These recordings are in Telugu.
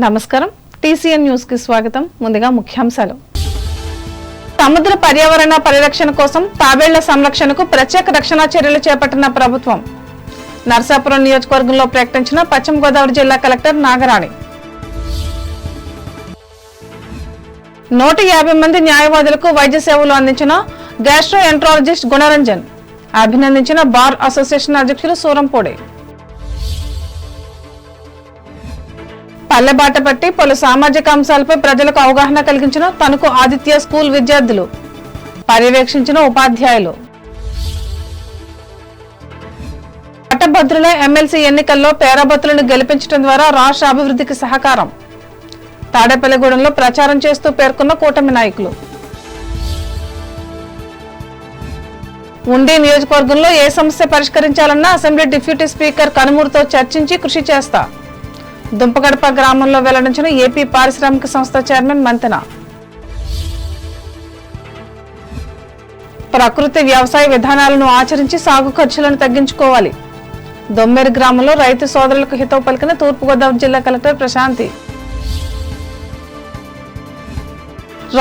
నమస్కారం టీసీఎన్ న్యూస్ కి స్వాగతం. ముందుగా ముఖ్యాంశాలు. సముద్ర పర్యావరణ పరిరక్షణ కోసం తాబేళ్ల సంరక్షణకు ప్రత్యేక రక్షణ చర్యలు చేపట్టిన ప్రభుత్వం. నర్సాపురం నియోజకవర్గంలో ప్రకటించిన పశ్చిమ గోదావరి జిల్లా కలెక్టర్ నాగరాణి. 150 మంది న్యాయవాదులకు వైద్య సేవలు అందించిన గ్యాస్ట్రోఎంట్రాలజిస్ట్ గుణరంజన్. అభినందించిన బార్ అసోసియేషన్ అధ్యక్షులు సూరంపూడి. పల్లెబాట పట్టి పలు సామాజిక అంశాలపై ప్రజలకు అవగాహన కలిగించిన తణుకు ఆదిత్య స్కూల్ విద్యార్థులు. పర్యవేక్షించిన ఉపాధ్యాయులు. పట్టభద్రుల ఎమ్మెల్సీ ఎన్నికల్లో పేరాబత్తులను గెలిపించడం ద్వారా రాష్ట్ర అభివృద్ధికి సహకారం. తాడేపల్లిగూడెంలో ప్రచారం చేస్తూ పేర్కొన్న కూటమి నాయకులు. ఉండి నియోజకవర్గంలో ఏ సమస్య పరిష్కరించాలన్నా అసెంబ్లీ డిప్యూటీ స్పీకర్ కనుమూరుతో చర్చించి కృషి చేస్తా. దుంపగడప గ్రామంలో వెల్లడించిన ఏపీ పారిశ్రామిక సంస్థ చైర్మన్ మంతెన. ప్రకృతి వ్యవసాయ విధానాలను ఆచరించి సాగు ఖర్చులను తగ్గించుకోవాలి. దొమ్మెరి గ్రామంలో రైతు సోదరులకు హితవు పలికిన తూర్పుగోదావరి జిల్లా కలెక్టర్ ప్రశాంతి.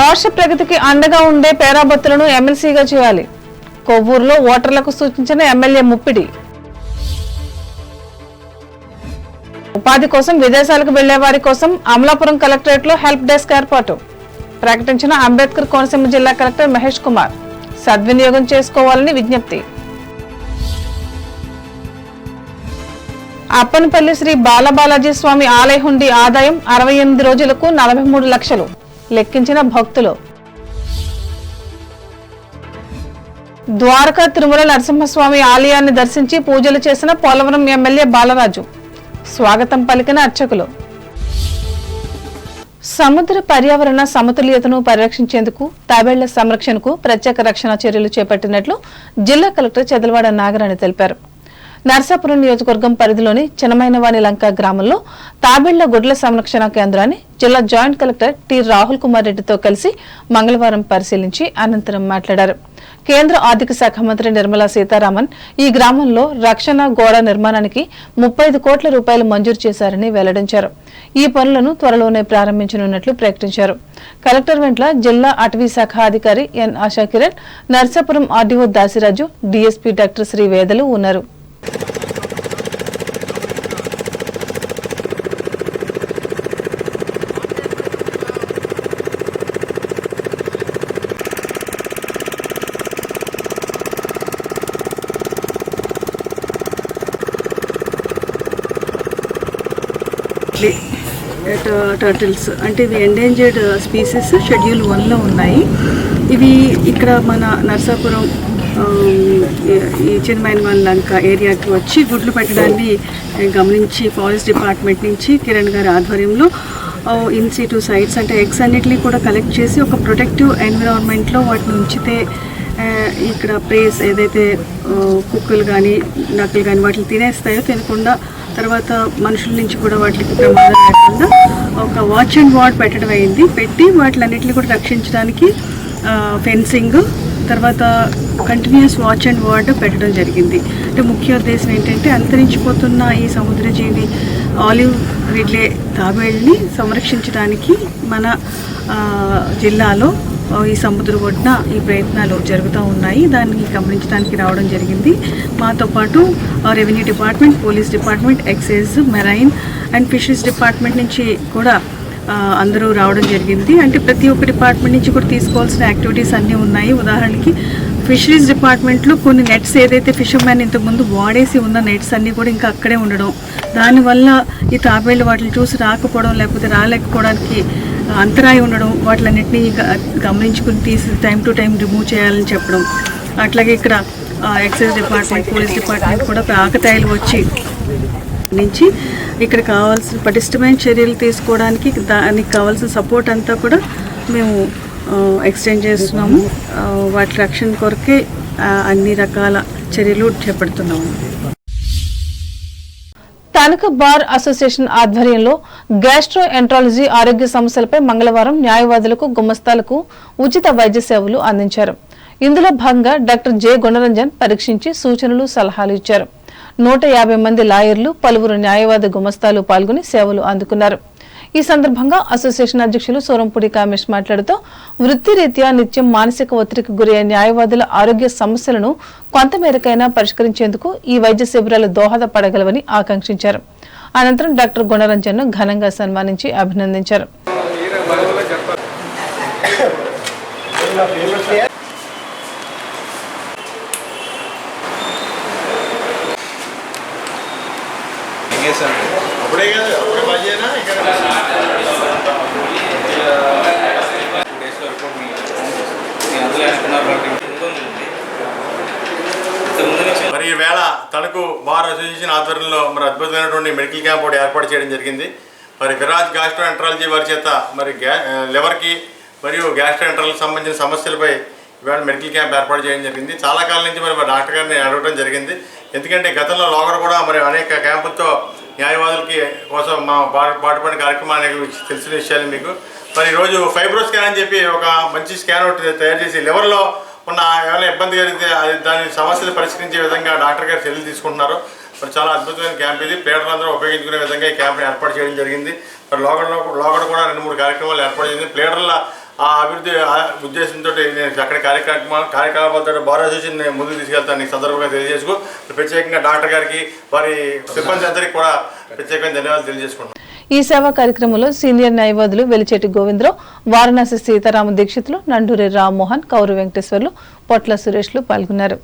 రాష్ట్ర ప్రగతికి అండగా ఉండే పేరాబత్తులను ఎమ్మెల్సీగా చేయాలి. కొవ్వూరులో ఓటర్లకు సూచించిన ఎమ్మెల్యే ముప్పిడి. ఉపాధి కోసం విదేశాలకు వెళ్లే వారి కోసం అమలాపురం కలెక్టరేట్ లో హెల్ప్ డెస్క్ ఏర్పాటు. ప్రకటించిన అంబేద్కర్ కోనసీమ జిల్లా కలెక్టర్ మహేష్ కుమార్. సద్వినియోగం చేసుకోవాలని విజ్ఞప్తి. అప్పనపల్లి శ్రీ బాలబాలాజీ స్వామి ఆలయ హుండీ ఆదాయం 68 రోజులకు 43 లక్షలు లెక్కించిన భక్తులు. ద్వారకా తిరుమల నరసింహస్వామి ఆలయాన్ని దర్శించి పూజలు చేసిన పోలవరం ఎమ్మెల్యే బాలరాజు. స్వాగతం పలికిన అర్చకులు. సముద్ర పర్యావరణ సమతుల్యతను పరిరక్షించేందుకు తాబేళ్ల సంరక్షణకు ప్రత్యేక రక్షణ చర్యలు చేపట్టినట్లు జిల్లా కలెక్టర్ చెదలవాడ నాగరాణి తెలిపారు. నర్సాపురం నియోజకవర్గం పరిధిలోని చినమైనవాని లంక గ్రామంలో తాబేళ్ల గుడ్ల సంరక్షణ కేంద్రాన్ని జిల్లా joint collector T Rahul Kumar రెడ్డితో కలిసి మంగళవారం పరిశీలించి అనంతరం మాట్లాడారు. కేంద్ర ఆర్థిక శాఖ మంత్రి నిర్మలా సీతారామన్ ఈ గ్రామంలో రక్షణ గోడ నిర్మాణానికి 35 కోట్ల రూపాయలు మంజూరు చేశారని వెల్లడించారు. ఈ పనులను త్వరలోనే ప్రారంభించనున్నట్లు ప్రకటించారు. కలెక్టర్ వెంట్ల జిల్లా అటవీ శాఖ అధికారి N Ashakiran, Narsapuram RDO Dasiraju, DSP doctor Sri Vedalu ఉన్నారు. టర్టిల్స్ అంటే ఇవి ఎండేంజర్డ్ స్పీసీస్ షెడ్యూల్ 1లో ఉన్నాయి. ఇవి ఇక్కడ మన నర్సాపురం ఈ చిన్నమైనవాళ్ళ లంక ఏరియాకి వచ్చి గుడ్లు పెట్టడాన్ని గమనించి ఫారెస్ట్ డిపార్ట్మెంట్ నుంచి కిరణ్ గారి ఆధ్వర్యంలో ఇన్సిటు సైట్స్ అంటే ఎగ్స్ అన్నిటినీ కూడా కలెక్ట్ చేసి ఒక ప్రొటెక్టివ్ ఎన్విరాన్మెంట్లో వాటిని ఉంచితే ఇక్కడ ప్రేస్ ఏదైతే కుక్కలు కానీ నక్కలు కానీ వాటిని తినేస్తాయో తినకుండా తర్వాత మనుషుల నుంచి కూడా వాటికి ప్రమాదం లేకుండా ఒక వాచ్ అండ్ వార్డ్ పెట్టడం అయింది. పెట్టి వాటిలన్నింటినీ కూడా రక్షించడానికి ఫెన్సింగ్ తర్వాత కంటిన్యూస్ వాచ్ అండ్ వార్డ్ పెట్టడం జరిగింది. అంటే ముఖ్య ఉద్దేశం ఏంటంటే అంతరించిపోతున్న ఈ సముద్ర జీవి ఆలివ్ రిడ్లే తాబేళ్ళని సంరక్షించడానికి మన జిల్లాలో ఈ సముద్ర ఒడ్డున ఈ ప్రయత్నాలు జరుగుతూ ఉన్నాయి. దాన్ని గమనించడానికి రావడం జరిగింది. మాతో పాటు revenue department, police department, excise, marine and fisheries department నుంచి కూడా అందరూ రావడం జరిగింది. అంటే ప్రతి ఒక్క డిపార్ట్మెంట్ నుంచి కూడా తీసుకోవాల్సిన యాక్టివిటీస్ అన్నీ ఉన్నాయి. ఉదాహరణకి ఫిషరీస్ డిపార్ట్మెంట్లో కొన్ని నెట్స్ ఏదైతే ఫిషర్మెన్ ఇంతకుముందు వాడేసి ఉన్న నెట్స్ అన్నీ కూడా ఇంకా అక్కడే ఉండడం, దానివల్ల ఈ తాబేళ్ళు వాటిని చూసి రాకపోవడం లేకపోతే రాలేకపోవడానికి అంతరాయం ఉండడం, వాటిలన్నింటినీ గమనించుకుని తీసి టైం టు టైం రిమూవ్ చేయాలని చెప్పడం. అట్లాగే ఇక్కడ ఎక్సైజ్ డిపార్ట్మెంట్, పోలీస్ డిపార్ట్మెంట్ కూడా ఆకతాయిలు వచ్చి నుంచి ఇక్కడ కావాల్సిన పటిష్టమైన చర్యలు తీసుకోవడానికి దానికి కావాల్సిన సపోర్ట్ అంతా కూడా మేము ఎక్స్టెండ్ చేస్తున్నాము. వాటి రక్షణ కొరకే అన్ని రకాల చర్యలు చేపడుతున్నాము. తణుకు బార్ అసోసియేషన్ ఆధ్వర్యంలో గ్యాస్ట్రోఎంట్రాలజీ ఆరోగ్య సమస్యలపై మంగళవారం న్యాయవాదులకు, గుమస్తాలకు ఉచిత వైద్య సేవలు అందించారు. ఇందులో భాగంగా డాక్టర్ జె గుణరంజన్ పరీక్షించి సూచనలు, సలహాలు ఇచ్చారు. 150 మంది లాయర్లు, పలువురు న్యాయవాద గుమస్తాలు పాల్గొని సేవలు అందుకున్నారు. ఈ సందర్భంగా అసోసియేషన్ అధ్యక్షులు సోరంపూడి కామేష్ మాట్లాడుతూ వృత్తిరీత్యా నిత్యం మానసిక ఒత్తిడికి గురయ్యే న్యాయవాదుల ఆరోగ్య సమస్యలను కొంతమేరకైనా పరిష్కరించేందుకు ఈ వైద్య శిబిరాలు దోహదపడగలవని ఆకాంక్షించారు. అనంతరం డాక్టర్ గుణరంజన్ను ఘనంగా సన్మానించి అభినందించారు. మరి ఈవేళ తణుకు బార్ అసోసియేషన్ ఆధ్వర్యంలో మరి అద్భుతమైనటువంటి మెడికల్ క్యాంప్ ఒకటి ఏర్పాటు చేయడం జరిగింది. మరి విరాజ్ గ్యాస్ట్రోఎంటరాలజీ వారి చేత మరి లివర్కి మరియు గ్యాస్ట్రోఎంటరాలజీకి సంబంధించిన సమస్యలపై ఇవాళ మెడికల్ క్యాంప్ ఏర్పాటు చేయడం జరిగింది. చాలా కాలం నుంచి మరి డాక్టర్ గారిని అడగడం జరిగింది. ఎందుకంటే గతంలో లోగర్ కూడా మరి అనేక క్యాంపులతో న్యాయవాదులకి కోసం మా పాటుపడిన కార్యక్రమాలు తెలిసిన విషయాలు మీకు. మరి ఈరోజు ఫైబ్రో స్కాన్ అని చెప్పి ఒక మంచి స్కాన్ ఒకటి తయారు చేసి లివర్లో ఉన్న ఏమైనా ఇబ్బంది కలిగితే దాని సమస్యలు పరిష్కరించే విధంగా డాక్టర్ గారు చర్యలు తీసుకుంటున్నారు. మరి చాలా అద్భుతమైన క్యాంప్ ఇది. ప్లేడర్లందరూ ఉపయోగించుకునే విధంగా ఈ క్యాంప్ని ఏర్పాటు చేయడం జరిగింది. మరి లోగడ కూడా 2-3 కార్యక్రమాలు ఏర్పాటు చేసింది. ప్లేడర్ల ఆ అభివృద్ధి ఉద్దేశంతో నేను అక్కడ కార్యకలాపాలతో బార్ అసోసియేషన్ ముందుకు తీసుకెళ్తాను. ఈ సందర్భంగా తెలియజేసుకు ప్రత్యేకంగా డాక్టర్ గారికి వారి సిబ్బంది అందరికీ కూడా ప్రత్యేకంగా ధన్యవాదాలు తెలియజేసుకుంటున్నాను. ఈ సేవా కార్యక్రమంలో సీనియర్ న్యాయవాదులు వెలిచేటి గోవిందరావు, వారణాసి సీతారామ దీక్షితులు, నండూరి రామ్మోహన్, కౌరు వెంకటేశ్వర్లు, పొట్ల సురేష్లు పాల్గొన్నారు.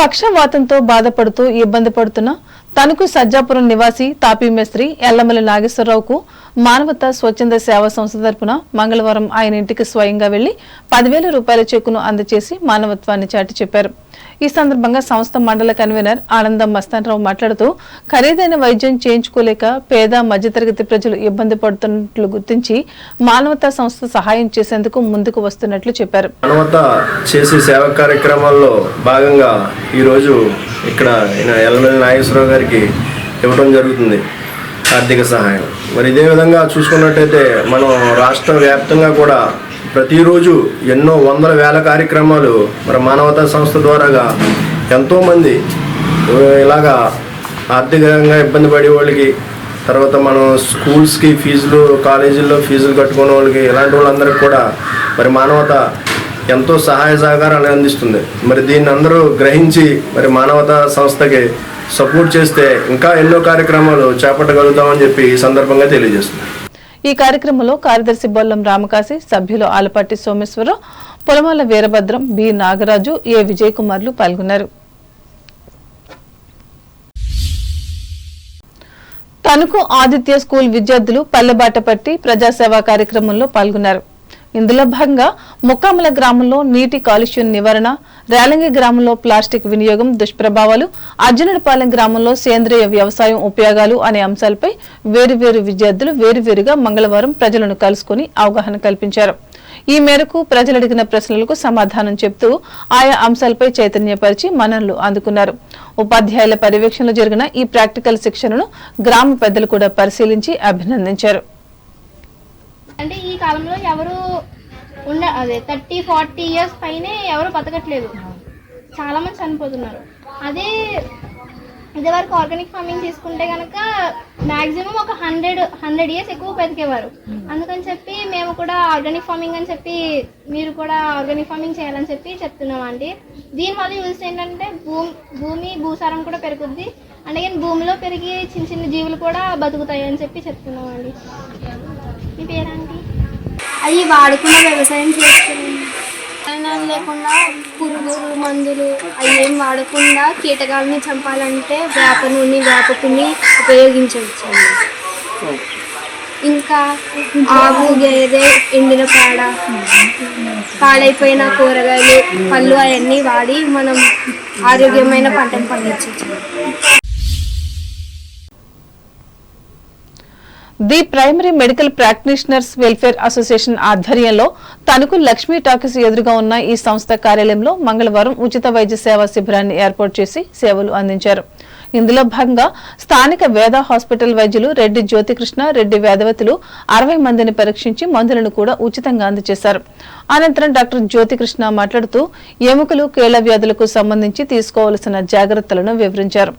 పక్షవాతంతో బాధపడుతూ ఇబ్బంది పడుతున్న తణుకు సజ్జాపురం నివాసి తాపీ మేస్త్రి ఎల్లమల్లి నాగేశ్వరరావుకు మానవతా స్వచ్ఛంద సేవా సంస్థ తరపున మంగళవారం ఆయన ఇంటికి స్వయంగా వెళ్లి 10,000 రూపాయల చెక్కును అందజేసి మానవత్వాన్ని చాటి చెప్పారు. ఈ సందర్భంగా సంస్థ మండల కన్వీనర్ ఆనందం మస్తానరావు మాట్లాడుతూ ఖరీదైన వైద్యం చేయించుకోలేక పేద మధ్యతరగతి ప్రజలు ఇబ్బంది పడుతున్నట్లు గుర్తించి మానవతా సంస్థ సహాయం చేసేందుకు ముందుకు వస్తున్నట్లు చెప్పారు. మానవతా చేసే సేవా కార్యక్రమాల్లో భాగంగా ఈరోజు ఇక్కడ ఎల్లమల్లి నాగేశ్వరరావు గారికి ఇవ్వడం జరుగుతుంది ఆర్థిక సహాయం. మరి ఇదే విధంగా చూసుకున్నట్టయితే మనం రాష్ట్ర వ్యాప్తంగా కూడా ప్రతిరోజు ఎన్నో వందల వేల కార్యక్రమాలు మరి మానవతా సంస్థ ద్వారాగా ఎంతోమంది ఇలాగా ఆర్థికంగా ఇబ్బంది పడే వాళ్ళకి, తర్వాత మనం స్కూల్స్కి ఫీజులు, కాలేజీల్లో ఫీజులు కట్టుకునే వాళ్ళకి, ఇలాంటి వాళ్ళందరికీ కూడా మరి మానవత ఎంతో సహాయ సహకారాలు అందిస్తుంది. మరి దీన్ని అందరూ గ్రహించి మరి మానవతా సంస్థకి సపోర్ట్ చేస్తే ఇంకా ఎన్నో కార్యక్రమాలు చేపట్టగలుగుతామని చెప్పి ఈ సందర్భంగా తెలియజేస్తున్నారు. ఈ కార్యక్రమంలో కార్యదర్శి బొల్లం రామకాశి, సభ్యులు ఆలపాటి సోమేశ్వరరావు, పొలమాల వీరభద్రం, బి నాగరాజు, ఏ విజయ్ కుమార్లు పాల్గొన్నారు. తణుకు ఆదిత్య స్కూల్ విద్యార్థులు పల్లెబాట పట్టి ప్రజాసేవా కార్యక్రమంలో పాల్గొన్నారు. ఇందులో భాగంగా ముక్కామల గ్రామంలో నీటి కాలుష్యం నివారణ, రేలంగి గ్రామంలో ప్లాస్టిక్ వినియోగం దుష్ప్రభావాలు, అర్జునుడిపాలెం గ్రామంలో సేంద్రియ వ్యవసాయం ఉపయోగాలు అనే అంశాలపై వేరువేరు విద్యార్థులు వేరువేరుగా మంగళవారం ప్రజలను కలుసుకుని అవగాహన కల్పించారు. ఈ మేరకు ప్రజలు అడిగిన ప్రశ్నలకు సమాధానం చెబుతూ ఆయా అంశాలపై చైతన్యపరిచి మన్ననలు అందుకున్నారు. ఉపాధ్యాయుల పర్యవేక్షణలో జరిగిన ఈ ప్రాక్టికల్ శిక్షణను గ్రామ పెద్దలు కూడా పరిశీలించి అభినందించారు. అంటే ఈ కాలంలో ఎవరు 30-40 ఇయర్స్ పైనే ఎవరు బతకట్లేదు, చాలా మంది చనిపోతున్నారు. అదే ఇదివరకు ఆర్గానిక్ ఫార్మింగ్ తీసుకుంటే కనుక మ్యాక్సిమం ఒక 100 ఇయర్స్ ఎక్కువ బతికేవారు. అందుకని చెప్పి మేము కూడా ఆర్గానిక్ ఫార్మింగ్ అని చెప్పి మీరు కూడా ఆర్గానిక్ ఫార్మింగ్ చేయాలని చెప్పి చెప్తున్నాం అండి. దీనివల్ల యూజ్ ఏంటంటే భూమి భూసారం కూడా పెరుగుద్ది, అంటే భూమిలో పెరిగి చిన్న చిన్న జీవులు కూడా బతుకుతాయి అని చెప్పి చెప్తున్నాం అండి. మీ పేరేంటి? అవి వాడకుండా వ్యవసాయం చేస్తున్నాం లేకుండా పురుగులు మందులు అవి ఏం వాడకుండా కీటకాలని చంపాలంటే వేప నూనె వేపపుని ఉపయోగించవచ్చు. ఇంకా ఆవు గేదె ఎండిన పేడ పాడైపోయిన కూరగాయలు పళ్ళు అవన్నీ వాడి మనం ఆరోగ్యమైన పంటను పండించవచ్చు. The primary medical practitioners welfare association ఆధ్వర్యంలో తణుకు లక్ష్మీ టాకీస్ ఎదురుగా ఉన్న ఈ సంస్థ కార్యాలయంలో మంగళవారం ఉచిత వైద్య సేవా శిబిరాన్ని ఏర్పాటు చేసి సేవలు అందించారు. ఇందులో భాగంగా స్థానిక వేద హాస్పిటల్ వైద్యులు రెడ్డి జ్యోతికృష్ణ, రెడ్డి వేదవతులు 60 మందిని పరీక్షించి మందులను కూడా ఉచితంగా అందజేశారు. అనంతరం డాక్టర్ జ్యోతికృష్ణ మాట్లాడుతూ ఎముకలు, కీళ్ల వ్యాధులకు సంబంధించి తీసుకోవాల్సిన జాగ్రత్తలను వివరించారు.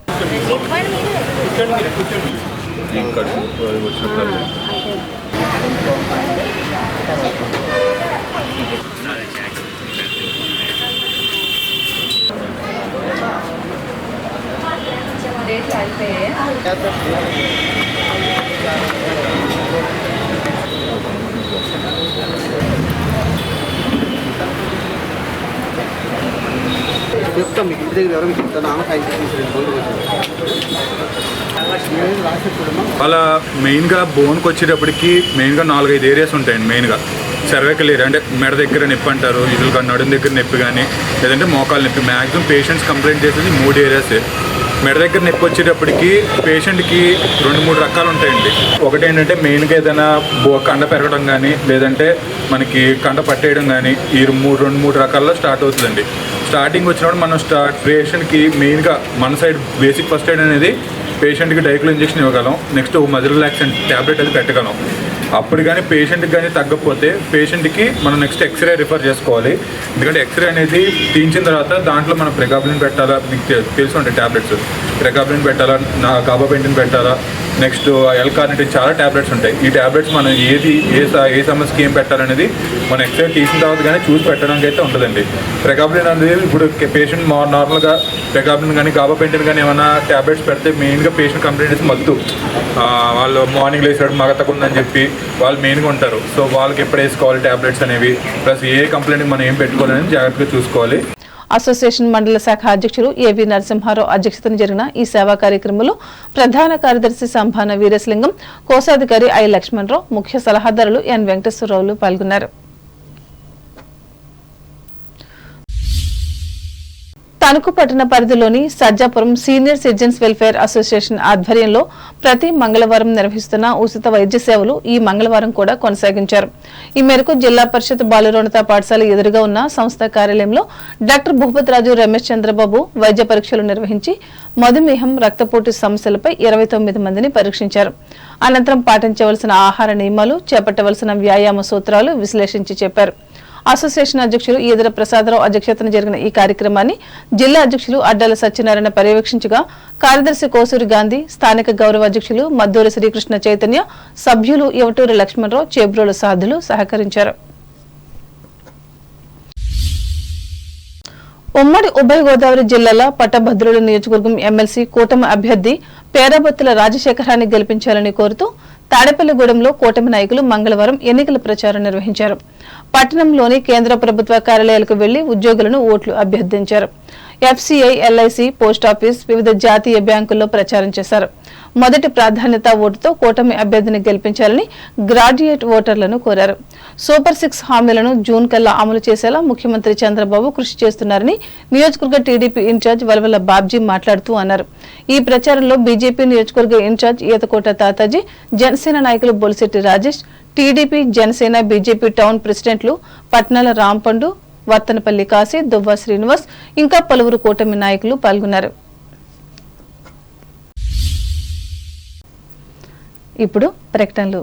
చెప్తాం మీకు ఇంటి దగ్గర ఎవరికి చెప్తాను ఆమె అలా మెయిన్గా బోన్కి వచ్చేటప్పటికి మెయిన్గా 4-5 ఏరియాస్ ఉంటాయండి. మెయిన్గా సర్వైకల్ ఏరియా అంటే మెడ దగ్గర నొప్పి అంటారు, యూజువల్గా నడుం దగ్గర నొప్పి కానీ లేదంటే మోకాలు నొప్పి. మ్యాక్సిమం పేషెంట్స్ కంప్లైంట్ చేసేది 3 ఏరియాసే. మెడ దగ్గర నొప్పి వచ్చేటప్పటికి పేషెంట్కి 2-3 రకాలు ఉంటాయండి. ఒకటి ఏంటంటే మెయిన్గా ఏదైనా కండ పెరగడం కానీ లేదంటే మనకి కండ పట్టేయడం కానీ ఈ 2-3 రకాల్లో స్టార్ట్ అవుతుందండి. స్టార్టింగ్ వచ్చినప్పుడు మనం పేషెంట్కి మెయిన్గా మన సైడ్ బేసిక్ ఫస్ట్ ఎయిడ్ అనేది పేషెంట్కి డైక్లో ఇంజెక్షన్ ఇవ్వగలం. నెక్స్ట్ మజిల్ రిలాక్సెంట్ ట్యాబ్లెట్ అది పెట్టగలం. అప్పుడు కానీ పేషెంట్కి కానీ తగ్గకపోతే పేషెంట్కి మనం నెక్స్ట్ ఎక్స్రే రిఫర్ చేసుకోవాలి. ఎందుకంటే ఎక్స్రే అనేది తీయించిన తర్వాత దాంట్లో మనం ప్రెగాబ్లిన్ పెట్టాలా, మీకు తెలిసి ఉంటాయి ట్యాబ్లెట్స్. ప్రెగాబ్లిన్ పెట్టాలా, గాబాపెంటిన్ పెట్టాలా, నెక్స్ట్ ఎల్కార్నిటిన్, చాలా ట్యాబ్లెట్స్ ఉంటాయి. ఈ ట్యాబ్లెట్స్ మనం ఏ సమస్యకి ఏం పెట్టాలనేది మనం ఎక్స్రే తీసిన తర్వాత కానీ చూసి పెట్టడానికి అయితే ఉంటుందండి. ప్రెగాబ్లిన్ అనేది ఇప్పుడు పేషెంట్ నార్మల్గా ప్రెగాబ్లిన్ కానీ గాబాపెంటిన్ కానీ ఏమైనా ట్యాబ్లెట్స్ పెడితే మెయిన్గా పేషెంట్ కంప్లైంట్ చేసి మత్తు, వాళ్ళు మార్నింగ్ లేసాడు మగతకుందని చెప్పి వాళ్ళు మెయిన్గా ఉంటారు. సో వాళ్ళకి ఎప్పుడు వేసుకోవాలి ట్యాబ్లెట్స్ అనేవి, ప్లస్ ఏ కంప్లైంట్కి మనం ఏం పెట్టుకోవాలని జాగ్రత్తగా చూసుకోవాలి. అసోసియేషన్ మండల శాఖ అధ్యక్షులు ఏవి నరసింహారావు అధ్యక్షతన జరిగిన ఈ సేవా కార్యక్రమంలో ప్రధాన కార్యదర్శి సంభాన వీరేశలింగం, కోశాధికారి ఐ లక్ష్మణరావు, ముఖ్య సలహాదారులు ఎన్ వెంకటేశ్వరరావులు పాల్గొన్నారు. తణుకు పట్టణ పరిధిలోని Sajjapuram senior citizens welfare association ఆధ్వర్యంలో ప్రతి మంగళవారం నిర్వహిస్తున్న ఉచిత వైద్య సేవలు ఈ మంగళవారం కూడా కొనసాగించారు. ఈ మేరకు జిల్లా పరిషత్ బాలురోన్నత పాఠశాల ఎదురుగా ఉన్న సంస్థ కార్యాలయంలో డాక్టర్ భూపతిరాజు రమేష్ చంద్రబాబు వైద్య పరీక్షలు నిర్వహించి మధుమేహం, రక్తపోటు సమస్యలపై 29 మందిని పరీక్షించారు. అనంతరం పాటించవలసిన ఆహార నియమాలు, చేపట్టవలసిన వ్యాయామ సూత్రాలు విశ్లేషించి చెప్పారు. అసోసియేషన్ అధ్యక్షులు ఈదర ప్రసాదరావు అధ్యక్షతన జరిగిన ఈ కార్యక్రమాన్ని జిల్లా అధ్యక్షులు అడ్డాల సత్యనారాయణ పర్యవేక్షించగా కార్యదర్శి కోసూరి గాంధీ, స్థానిక గౌరవ అధ్యక్షులు మద్దూరి శ్రీకృష్ణ చైతన్య, సభ్యులు యువటూరి లక్ష్మణరావు, చేబ్రోలు సాధులు సహకరించారు. ఉమ్మడి ఉభయ గోదావరి జిల్లాల పట్టభద్రుల నియోజకవర్గం ఎమ్మెల్సీ కూటమి అభ్యర్థి పేరాబత్తుల రాజశేఖరాన్ని గెలిపించాలని కోరుతూ తాడేపల్లిగూడెంలో కూటమి నాయకులు మంగళవారం ఎన్నికల ప్రచారం నిర్వహించారు. పట్టణంలోని కేంద్ర ప్రభుత్వ కార్యాలయాలకు వెళ్లి ఉద్యోగులను ఓట్లు అభ్యర్థించారు. ఎఫ్సీఐ, ఎల్ఐసి, పోస్టాఫీస్, వివిధ జాతీయ బ్యాంకుల్లో ప్రచారం చేశారు. మొదటి ప్రాధాన్యత ఓటుతో కూటమి అభ్యర్థిని గెలిపించాలని గ్రాడ్యుయేట్ ఓటర్లను కోరారు. సూపర్ 6 హామీలను జూన్ కల్లా అమలు చేసేలా ముఖ్యమంత్రి చంద్రబాబు కృషి చేస్తున్నారని నియోజకవర్గ టీడీపీ ఇన్ఛార్జ్ వలవల బాబ్జీ మాట్లాడుతూ అన్నారు. ఈ ప్రచారంలో బీజేపీ నియోజకవర్గ ఇన్ఛార్జ్ ఈతకోట తాతాజీ, జనసేన నాయకులు Bolisetti Rajesh, TDP, Janasena, BJP town ప్రెసిడెంట్లు పట్నాల రాంపండు, వర్తనపల్లి కాశీ, దువ్వ శ్రీనివాస్ ఇంకా పలువురు కూటమి నాయకులు పాల్గొన్నారు. ఇప్పుడు ప్రకటనలు.